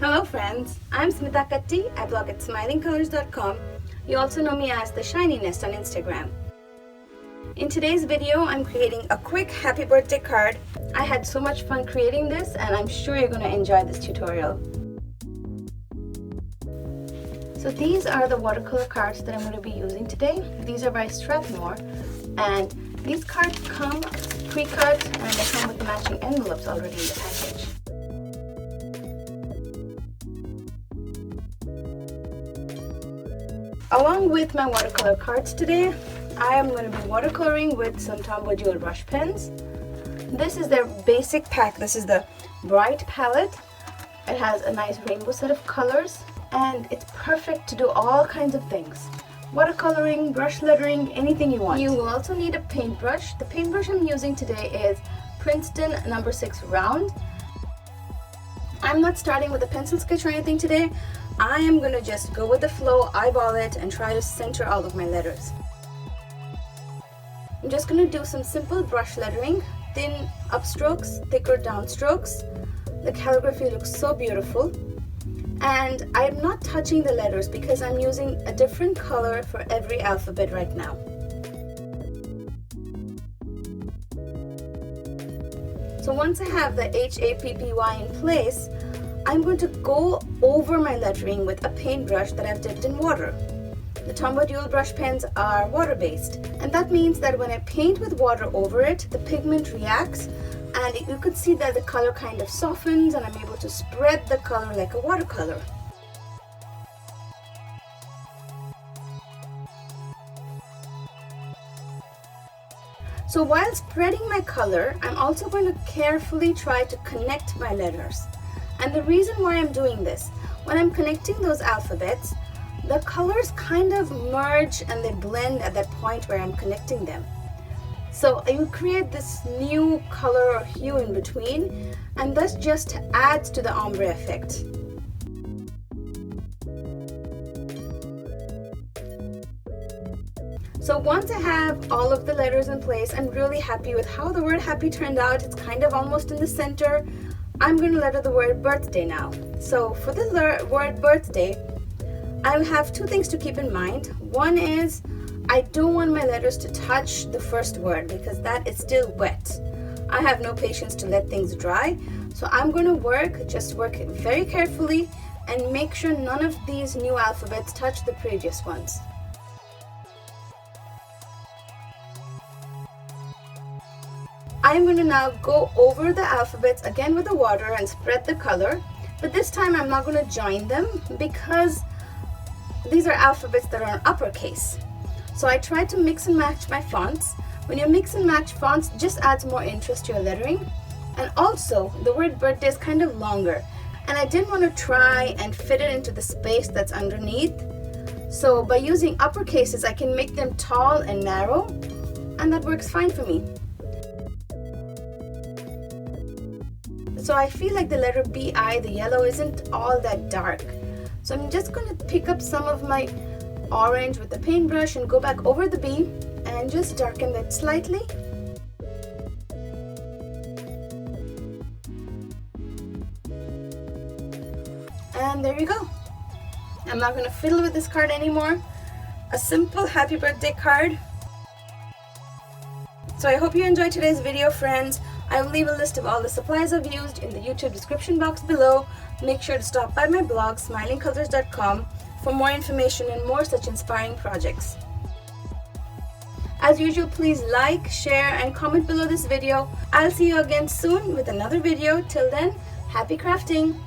Hello friends, I'm Smitha Katti. I blog at smilingcolors.com. You also know me as the Shiny Nest on Instagram. In today's video, I'm creating a quick happy birthday card. I had so much fun creating this and I'm sure you're going to enjoy this tutorial. So these are the watercolor cards that I'm going to be using today. These are by Strathmore and these cards come pre-cut and they come with matching envelopes already in the package. Along with my watercolor cards today, I am going to be watercoloring with some Tombow Dual Brush Pens. This is their basic pack. This is the bright palette. It has a nice rainbow set of colors and it's perfect to do all kinds of things. Watercoloring, brush lettering, anything you want. You will also need a paintbrush. The paintbrush I'm using today is Princeton No. 6 Round. I'm not starting with a pencil sketch or anything today. I am going to just go with the flow, eyeball it, and try to center all of my letters. I'm just going to do some simple brush lettering, thin upstrokes, thicker downstrokes. The calligraphy looks so beautiful. And I'm not touching the letters because I'm using a different color for every alphabet right now. So once I have the HAPPY in place, I'm going to go over my lettering with a paintbrush that I've dipped in water. The Tombow Dual Brush Pens are water-based, and that means that when I paint with water over it, the pigment reacts, and you can see that the color kind of softens, and I'm able to spread the color like a watercolor. So while spreading my color, I'm also going to carefully try to connect my letters. And the reason why I'm doing this, when I'm connecting those alphabets, the colors kind of merge and they blend at that point where I'm connecting them. So you create this new color or hue in between, and this just adds to the ombre effect. So once I have all of the letters in place, I'm really happy with how the word happy turned out. It's kind of almost in the center. I'm going to letter the word birthday now. So for the word birthday, I have two things to keep in mind. One is I don't want my letters to touch the first word because that is still wet. I have no patience to let things dry. So I'm going to work very carefully and make sure none of these new alphabets touch the previous ones. I'm going to now go over the alphabets again with the water and spread the color, but this time I'm not going to join them because these are alphabets that are in uppercase. So I tried to mix and match my fonts. When you mix and match fonts, it just adds more interest to your lettering. And also, the word birthday is kind of longer, and I didn't want to try and fit it into the space that's underneath. So by using uppercases, I can make them tall and narrow, and that works fine for me. So I feel like the letter BI, the yellow, isn't all that dark. So I'm just going to pick up some of my orange with the paintbrush and go back over the B and just darken that slightly. And there you go. I'm not going to fiddle with this card anymore. A simple happy birthday card. So I hope you enjoyed today's video, friends. I will leave a list of all the supplies I've used in the YouTube description box below. Make sure to stop by my blog, smilingcolors.com, for more information and more such inspiring projects. As usual, please like, share, and comment below this video. I'll see you again soon with another video. Till then, happy crafting!